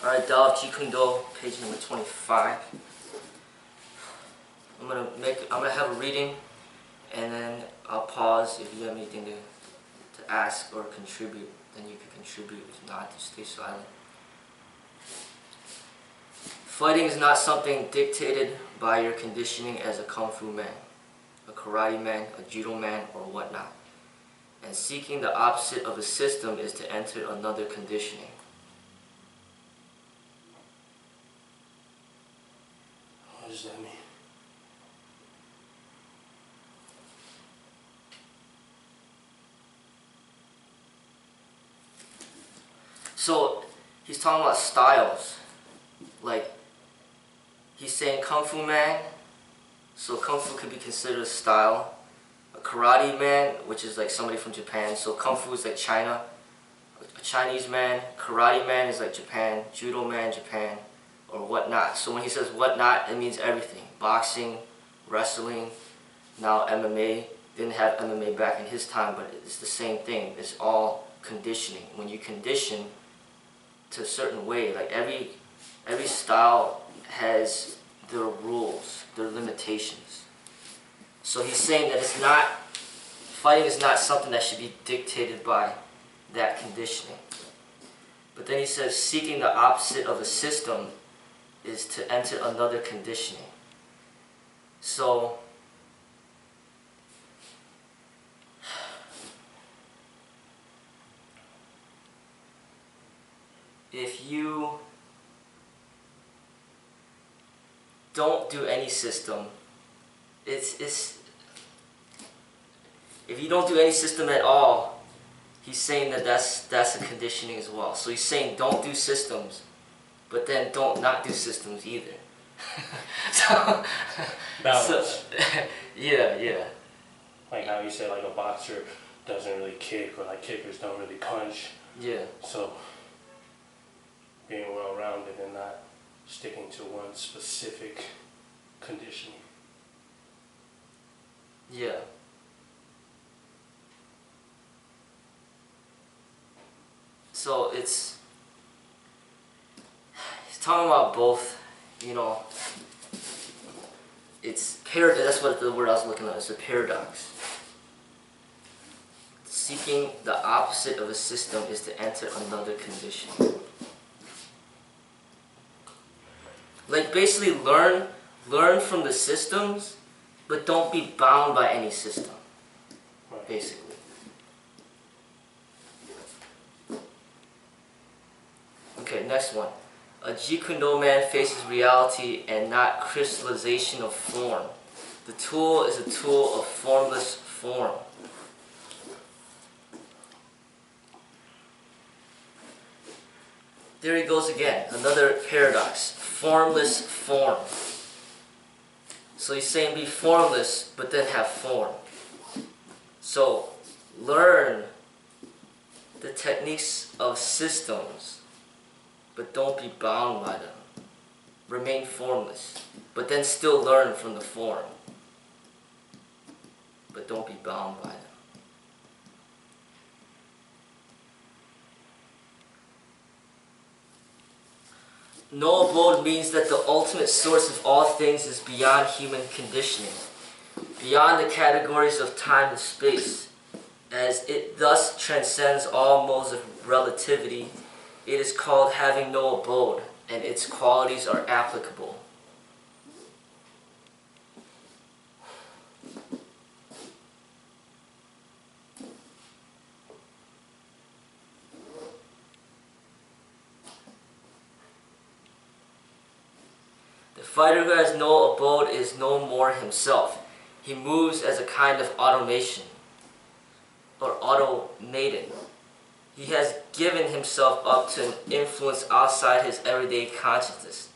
Alright, Tao of Jeet Kune, page number 25. I'm gonna have a reading, and then I'll pause. If you have anything to ask or contribute, then you can contribute. If not, just stay silent. Fighting is not something dictated by your conditioning as a kung fu man, a karate man, a judo man, or whatnot. And seeking the opposite of a system is to enter another conditioning. What does that mean? So he's talking about styles. Like, he's saying kung fu man, so kung fu could be considered a style. A karate man, which is like somebody from Japan, so kung fu is like China. A Chinese man, karate man is like Japan, judo man, Japan, or whatnot. So when he says whatnot, it means everything. Boxing, wrestling, now MMA. Didn't have MMA back in his time, but it's the same thing. It's all conditioning. When you condition to a certain way, like every style has their rules, their limitations. So he's saying that fighting is not something that should be dictated by that conditioning. But then he says seeking the opposite of a system is to enter another conditioning. So if you don't do any system, if you don't do any system at all, he's saying that that's a conditioning as well. So he's saying don't do systems, but then don't not do systems either. Balance. Yeah. Like how you said, like a boxer doesn't really kick, or like kickers don't really punch. Yeah. So being well-rounded and not sticking to one specific conditioning. Yeah. So he's talking about both, that's what the word I was looking at, it's a paradox. Seeking the opposite of a system is to enter another condition. Like basically learn from the systems, but don't be bound by any system, basically. Okay, next one. A Jeet Kune man faces reality and not crystallization of form. The tool is a tool of formless form. There he goes again, another paradox. Formless form. So he's saying be formless, but then have form. So learn the techniques of systems, but don't be bound by them. Remain formless, but then still learn from the form, but don't be bound by them. No abode means that the ultimate source of all things is beyond human conditioning, beyond the categories of time and space. As it thus transcends all modes of relativity, it is called having no abode, and its qualities are applicable. The fighter who has no abode is no more himself. He moves as a kind of automation, or automated. He has given himself up to an influence outside his everyday consciousness,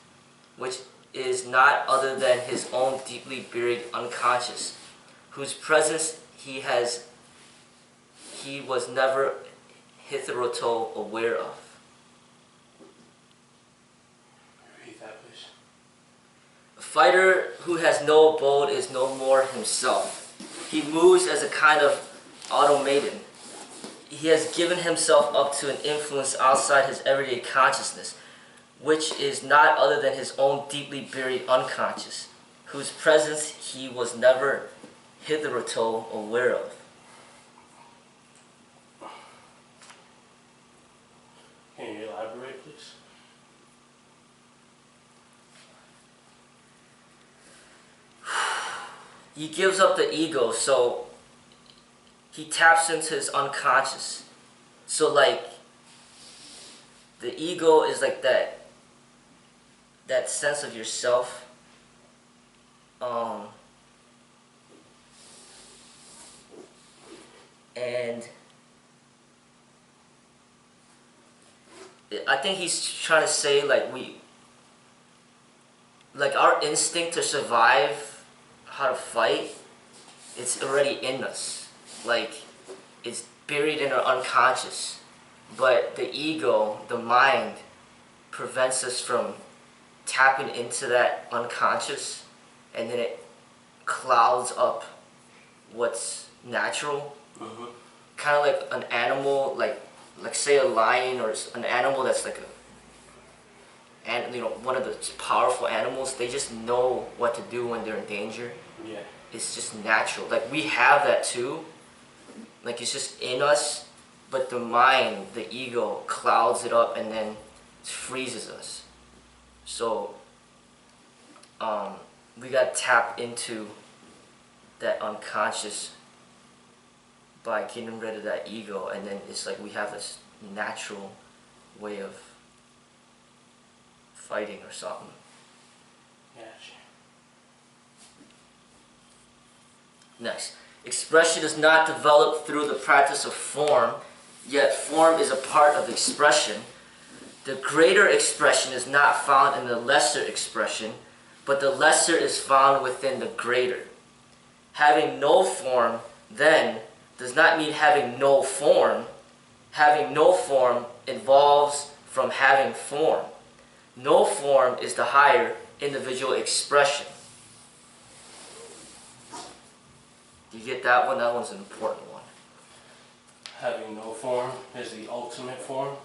which is not other than his own deeply buried unconscious, whose presence he was never hitherto aware of. Repeat that, please. A fighter who has no abode is no more himself. He moves as a kind of automaton. He has given himself up to an influence outside his everyday consciousness, which is not other than his own deeply buried unconscious, whose presence he was never hitherto aware of. Can you elaborate, please? He gives up the ego, so he taps into his unconscious. So like, the ego is like that sense of yourself. And I think he's trying to say like our instinct to survive, how to fight, it's already in us. Like, it's buried in our unconscious. But the ego, the mind, prevents us from tapping into that unconscious, and then it clouds up what's natural. Kind of like an animal, like say a lion or an animal that's like one of the powerful animals. They just know what to do when they're in danger. Yeah. It's just natural. Like, we have that too. Like, it's just in us, but the mind, the ego, clouds it up and then freezes us. So, we gotta tap into that unconscious by getting rid of that ego, and then it's like we have this natural way of fighting or something. Gotcha. Next, expression is not developed through the practice of form, yet form is a part of expression. The greater expression is not found in the lesser expression, but the lesser is found within the greater. Having no form, then, does not mean having no form. Having no form involves from having form. No form is the higher individual expression. Do you get that one? That one's an important one. Having no form is the ultimate form,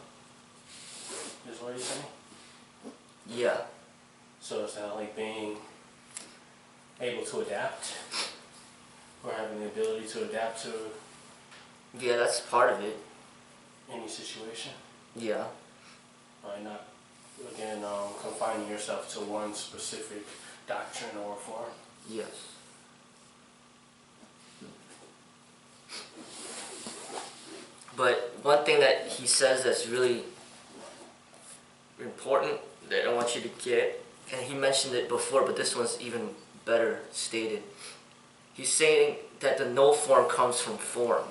is what you're saying? Yeah. So it's not like being able to adapt, or having the ability to adapt to Yeah, that's part of it. any situation. Yeah. By not, again, confining yourself to one specific doctrine or form. Yes. But one thing that he says that's really important that I want you to get, and he mentioned it before, but this one's even better stated. He's saying that the no form comes from form.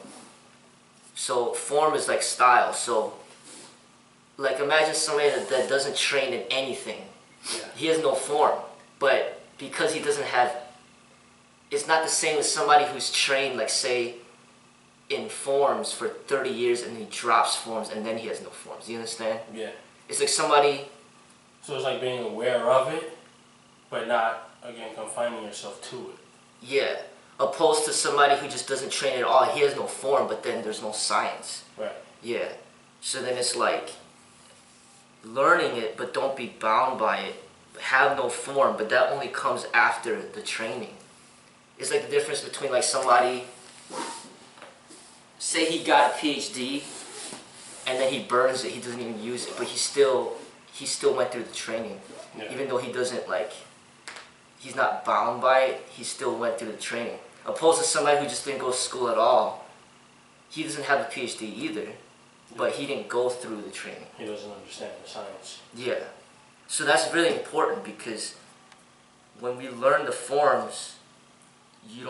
So form is like style. So like, imagine somebody that doesn't train in anything. Yeah. He has no form, but because he doesn't have, it's not the same as somebody who's trained, like say, in forms for 30 years and he drops forms and then he has no forms. You understand? Yeah. It's like somebody... So it's like being aware of it, but not, again, confining yourself to it. Yeah. Opposed to somebody who just doesn't train at all. He has no form, but then there's no science. Right. Yeah. So then it's like learning it, but don't be bound by it. Have no form, but that only comes after the training. It's like the difference between like somebody, say he got a PhD and then he burns it, he doesn't even use it, but he still went through the training. Yeah. Even though he doesn't like, he's not bound by it, he still went through the training. Opposed to somebody who just didn't go to school at all. He doesn't have a PhD either, but he didn't go through the training. He doesn't understand the science. Yeah. So that's really important, because when we learn the forms, you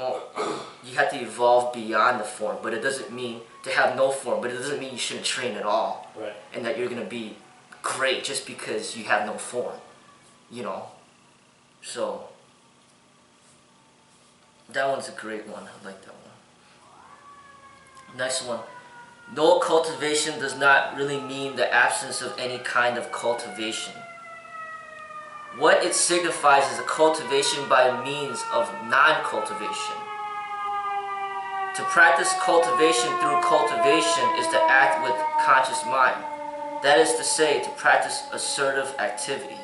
have to evolve beyond the form. But it doesn't mean to have no form, but it doesn't mean you shouldn't train at all. Right. And that you're going to be great just because you have no form. You know? So that one's a great one. I like that one. Next one. No cultivation does not really mean the absence of any kind of cultivation. What it signifies is a cultivation by means of non-cultivation. To practice cultivation through cultivation is to act with conscious mind. That is to say, to practice assertive activity.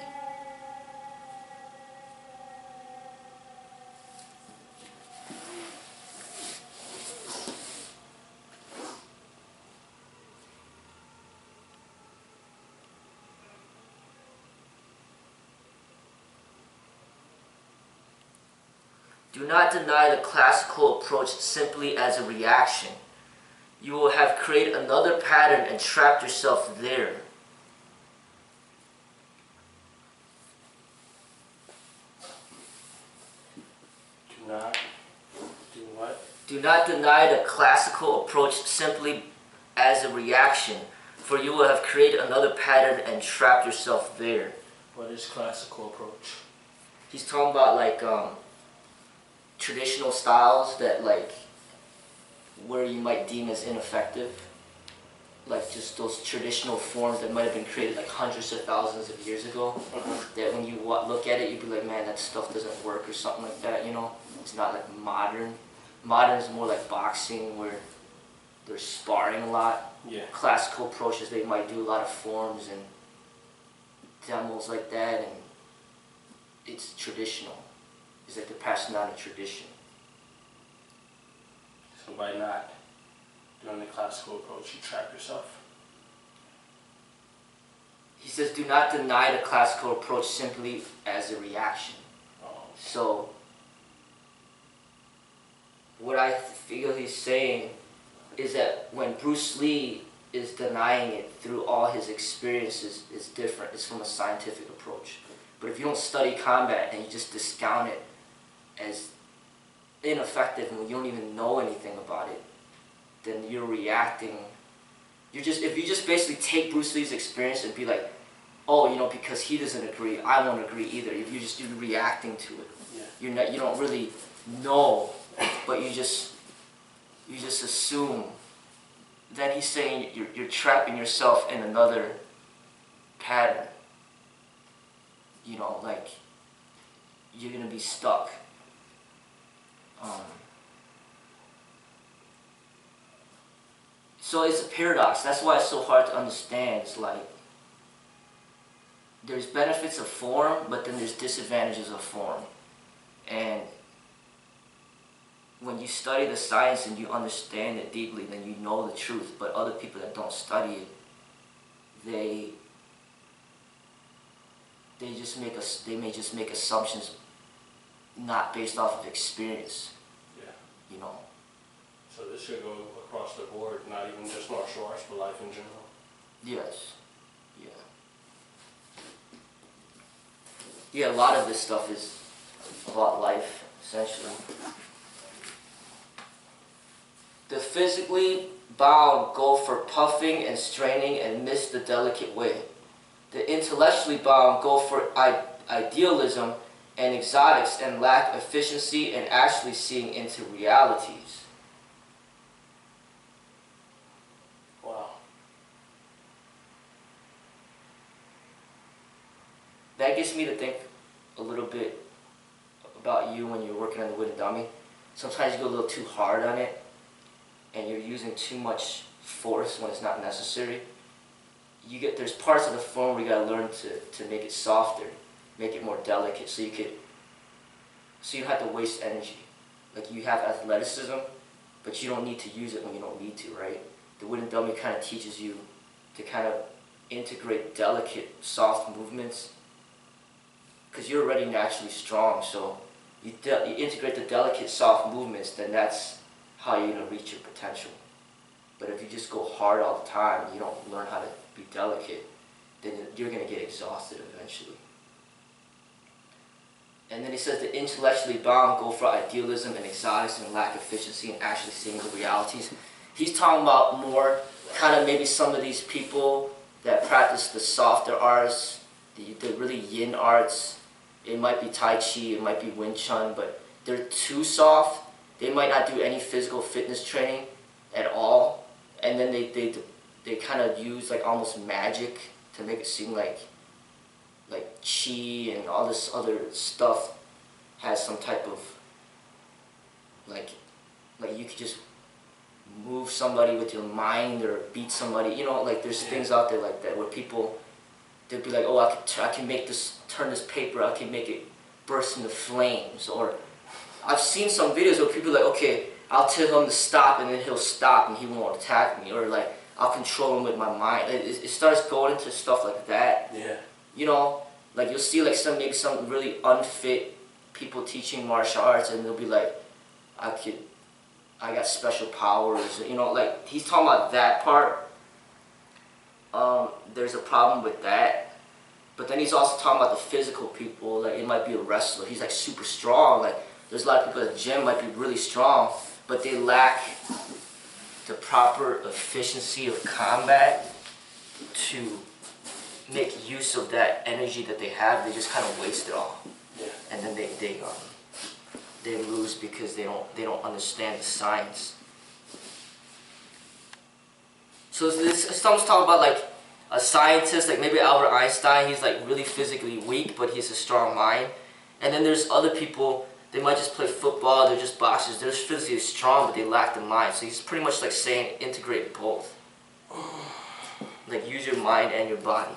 Do not deny the classical approach simply as a reaction. You will have created another pattern and trapped yourself there. Do not do what? Do not deny the classical approach simply as a reaction, for you will have created another pattern and trapped yourself there. What is classical approach? He's talking about like traditional styles that like where you might deem as ineffective, like just those traditional forms that might have been created like hundreds of thousands of years ago, that when you look at it you'd be like, man, that stuff doesn't work or something like that, you know? It's not like modern. Modern is more like boxing where they're sparring a lot. Yeah. Classical approaches, they might do a lot of forms and demos like that, and it's traditional. It's like they're passing on a tradition. So by not doing the classical approach, you trap yourself? He says, do not deny the classical approach simply as a reaction. Oh. So, what I feel he's saying is that when Bruce Lee is denying it through all his experiences, it's different. It's from a scientific approach. But if you don't study combat and you just discount it as ineffective and you don't even know anything about it, then you're reacting. If you just basically take Bruce Lee's experience and be like, oh, you know, because he doesn't agree, I won't agree either. If you're reacting to it, Yeah. you don't really know, but you just assume. Then he's saying you're trapping yourself in another pattern. You know, like you're gonna be stuck. So it's a paradox. That's why it's so hard to understand. It's like there's benefits of form, but then there's disadvantages of form. And when you study the science and you understand it deeply, then you know the truth. But other people that don't study it, they may just make assumptions not based off of experience. Yeah. You know. So this should go across the board, not even just martial arts, but life in general. Yes. Yeah. Yeah, a lot of this stuff is about life, essentially. The physically bound go for puffing and straining and miss the delicate way. The intellectually bound go for idealism and exotics and lack efficiency and actually seeing into realities. Wow. That gets me to think a little bit about you when you're working on the wooden dummy. Sometimes you go a little too hard on it and you're using too much force when it's not necessary. There's parts of the form where you gotta learn to make it softer, make it more delicate, so you don't have to waste energy. Like you have athleticism, but you don't need to use it when you don't need to, right? The wooden dummy kind of teaches you to kind of integrate delicate, soft movements, because you're already naturally strong. So you integrate the delicate, soft movements, then that's how you're gonna reach your potential. But if you just go hard all the time, you don't learn how to be delicate, then you're going to get exhausted eventually. And then he says the intellectually bound go for idealism and exotics and lack efficiency and actually seeing the realities. He's talking about more kind of maybe some of these people that practice the softer arts, the really yin arts. It might be Tai Chi, it might be Wing Chun, but they're too soft. They might not do any physical fitness training at all. And then they kind of use like almost magic to make it seem like chi and all this other stuff has some type of like you could just move somebody with your mind or beat somebody. You know, like there's things out there like that where people, they'll be like, oh, I can make this, turn this paper, I can make it burst into flames. Or I've seen some videos where people are like, okay, I'll tell him to stop and then he'll stop and he won't attack me. Or like, I'll control him with my mind. It starts going into stuff like that. Yeah. You know, like you'll see like maybe some really unfit people teaching martial arts, and they'll be like, I got special powers. You know, like he's talking about that part. There's a problem with that. But then he's also talking about the physical people. Like it might be a wrestler. He's like super strong. Like there's a lot of people at the gym might be really strong, but they lack the proper efficiency of combat to make use of that energy that they have. They just kind of waste it all, and then they lose because they don't understand the science. So it's almost talking about like a scientist, like maybe Albert Einstein. He's like really physically weak, but he's a strong mind. And then there's other people. They might just play football, they're just boxers, they're physically strong, but they lack the mind. So he's pretty much like saying integrate both. Like use your mind and your body.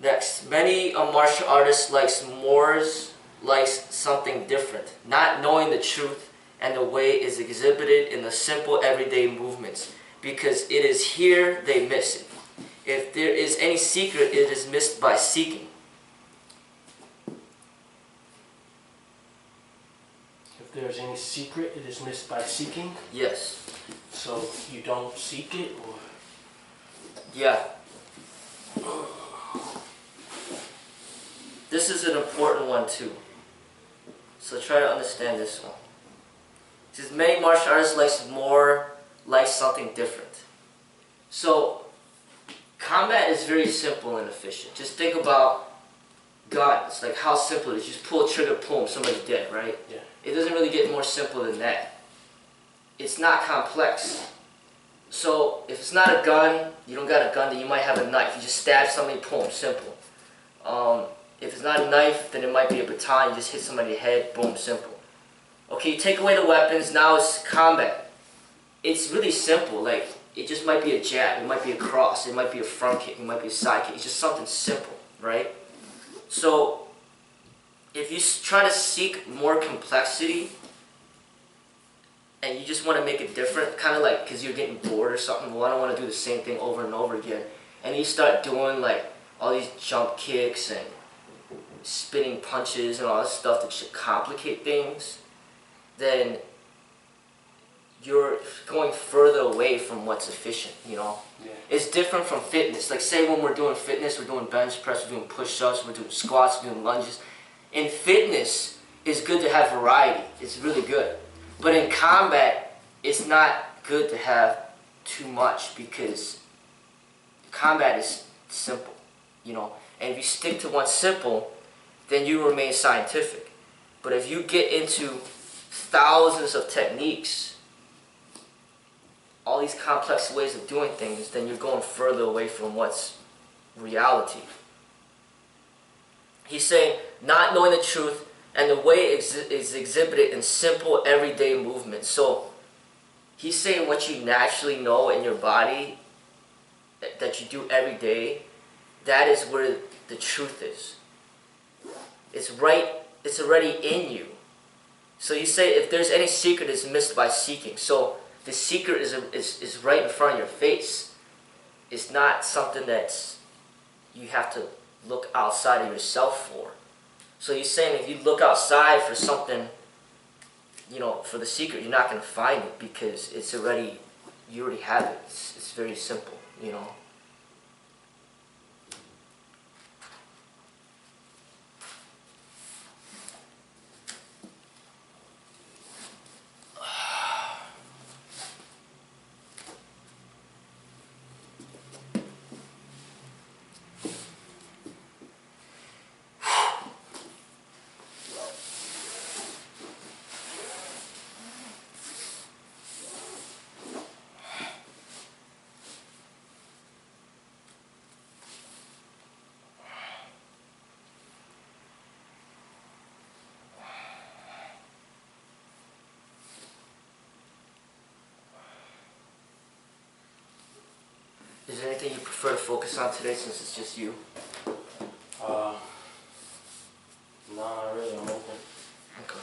Next, many martial artists likes something different, not knowing the truth and the way is exhibited in the simple everyday movements, because it is here they miss it. If there is any secret, it is missed by seeking. If there is any secret, it is missed by seeking? Yes. So you don't seek it, or? Yeah. This is an important one too. So try to understand this one. It says many martial artists like something different. So combat is very simple and efficient. Just think about guns, like how simple it is. You just pull a trigger, boom, somebody's dead, right? Yeah. It doesn't really get more simple than that. It's not complex. So if it's not a gun, you don't got a gun, then you might have a knife. You just stab somebody, boom, simple. If it's not a knife, then it might be a baton. You just hit somebody in the head, boom, simple. Okay, you take away the weapons, now it's combat. It's really simple. Like, it just might be a jab, it might be a cross, it might be a front kick, it might be a side kick. It's just something simple, right? So, if you try to seek more complexity, and you just want to make it different, kind of like because you're getting bored or something, well, I don't want to do the same thing over and over again, and you start doing like all these jump kicks and spinning punches and all this stuff that should complicate things, then you're going further away from what's efficient, you know? Yeah. It's different from fitness. Like say when we're doing fitness, we're doing bench press, we're doing push-ups, we're doing squats, we're doing lunges. In fitness, it's good to have variety. It's really good. But in combat, it's not good to have too much because combat is simple, you know? And if you stick to one simple, then you remain scientific. But if you get into thousands of techniques, all these complex ways of doing things, then you're going further away from what's reality. He's saying, not knowing the truth and the way is exhibited in simple everyday movements. So he's saying what you naturally know in your body, that you do every day, that is where the truth is. It's right, it's already in you. So you say if there's any secret, it's missed by seeking. So the secret is right in front of your face. It's not something that you have to look outside of yourself for. So he's saying if you look outside for something, you know, for the secret, you're not going to find it because it's already, you already have it. It's very simple, you know. Is there anything you prefer to focus on today since it's just you? No, not really. I'm open. Okay.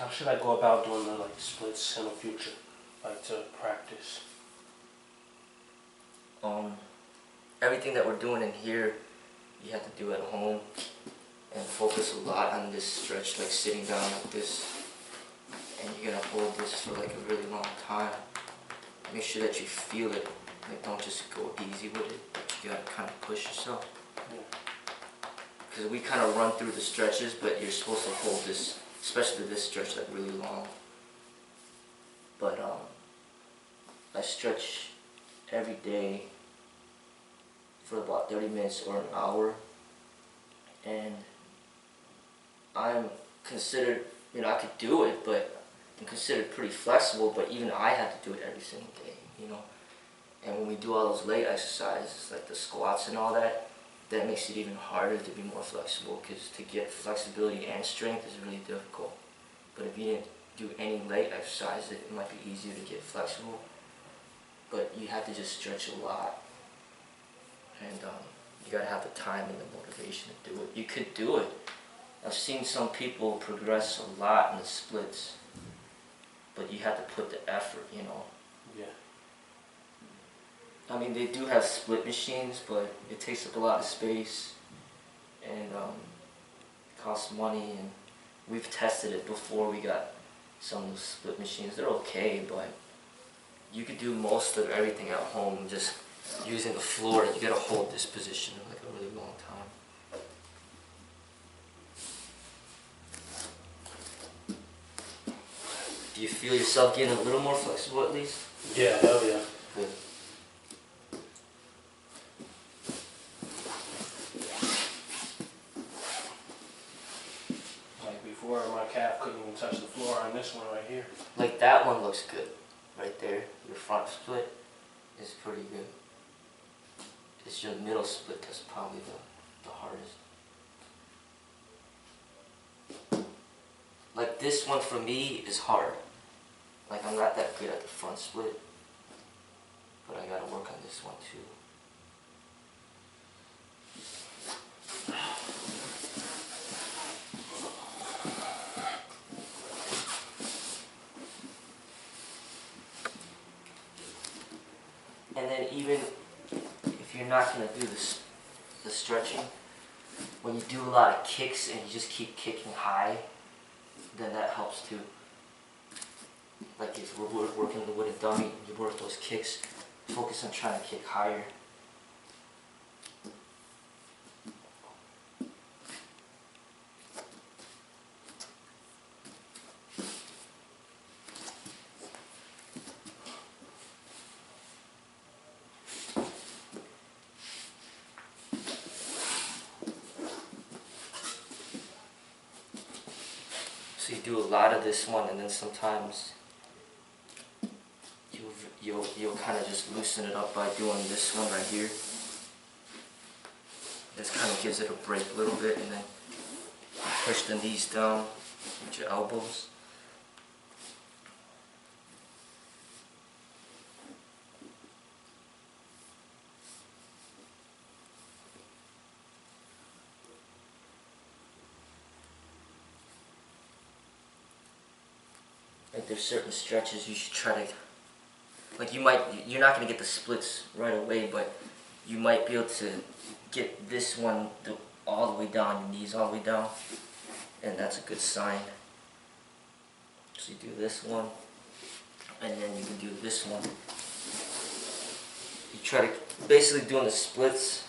How should I go about doing the like splits in the future, like to practice? Everything that we're doing in here, you have to do at home and focus a lot on this stretch, like sitting down like this, and you're gonna hold this for like a really long time. Make sure that you feel it, like don't just go easy with it, you gotta kind of push yourself. Because we kind of run through the stretches, but you're supposed to hold this, especially this stretch, like really long. But I stretch every day for about 30 minutes or an hour, and I'm considered, I could do it, but I'm considered pretty flexible, but even I have to do it every single day, And when we do all those leg exercises, like the squats and all that, that makes it even harder to be more flexible, because to get flexibility and strength is really difficult. But if you didn't do any leg exercise, it might be easier to get flexible. But you have to just stretch a lot. And you gotta have the time and the motivation to do it. You could do it. I've seen some people progress a lot in the splits, but you have to put the effort, Yeah. I mean, they do have split machines, but it takes up a lot of space, and costs money, and we've tested it before. We got some of those split machines. They're okay, but you could do most of everything at home just using the floor. You gotta hold this position for like a really long time. Do you feel yourself getting a little more flexible at least? Yeah, hell yeah. Good. Like before, my calf couldn't even touch the floor on this one right here. Like that one looks good, right there. Your front split is pretty good. It's your middle split that's probably the hardest. Like this one for me is hard. Like I'm not that good at the front split, but I gotta work on this one too. And then even if you're not gonna do the stretching, when you do a lot of kicks and you just keep kicking high, then that helps too. Like if we're working the wooden dummy, you work those kicks, focus on trying to kick higher. So you do a lot of this one, and then sometimes you'll kind of just loosen it up by doing this one right here. This kind of gives it a break a little bit, and then push the knees down with your elbows. Like there's certain stretches you should try to, like you're not going to get the splits right away, but you might be able to get this one all the way down, your knees all the way down, and that's a good sign. So you do this one, and then you can do this one. You try to, basically doing the splits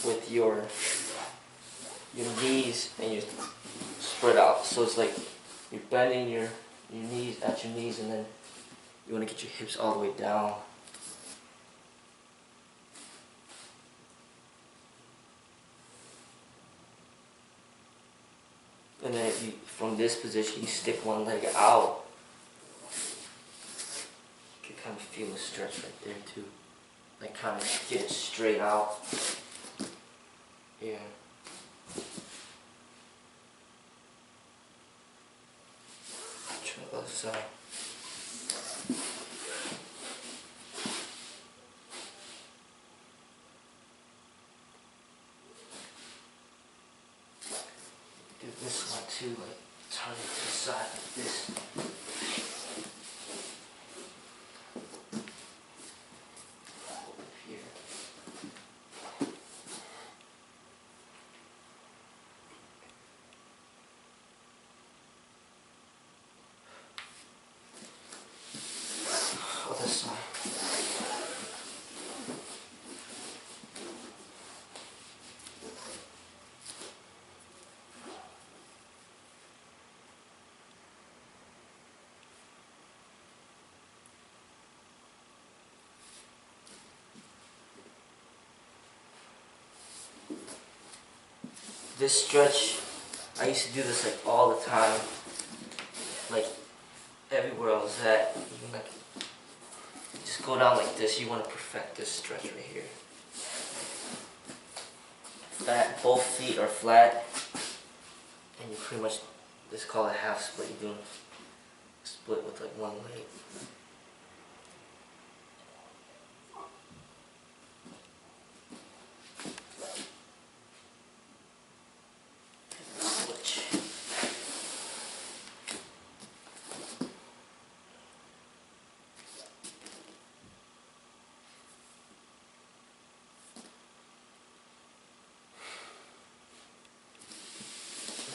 with your knees, and you spread out. So it's like you're bending your knees at your knees, and then you want to get your hips all the way down. And then if you, from this position, you stick one leg out, you can kind of feel the stretch right there too. Like kind of get it straight out. Yeah. Try the other side. Do this one too, like turn it to the side like this. Over here. Other side. This stretch, I used to do this like all the time, like everywhere I was at. Even like, just go down like this. You want to perfect this stretch right here. Flat, both feet are flat, and you pretty much just call it half split. You do a split with like one leg. Switch.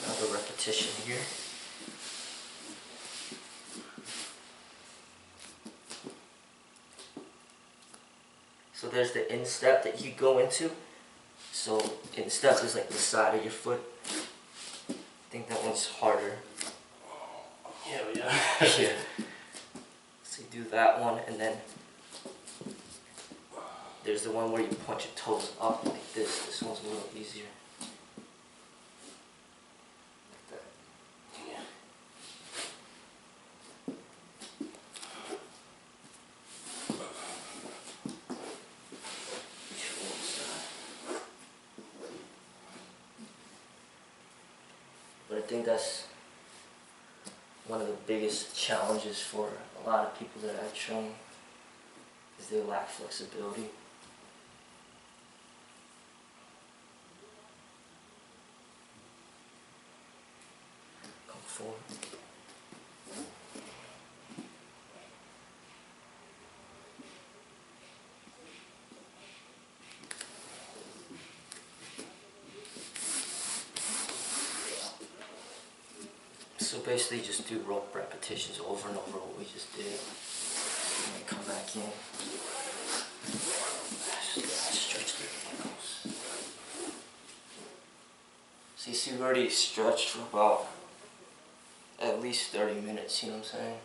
Another repetition here. So there's the instep that you go into. So instep is like the side of your foot. I think that one's harder. Yeah. Yeah. So you do that one, and then there's the one where you punch your toes up like this. This one's a little easier. Like that. Yeah. But I think that's one of the biggest challenges for a lot of people that I've shown is they lack flexibility. Come forward. So basically just do rope repetitions over and over what we just did. And then come back in. Stretch the ankles. So you see we already stretched for about at least 30 minutes, you know what I'm saying?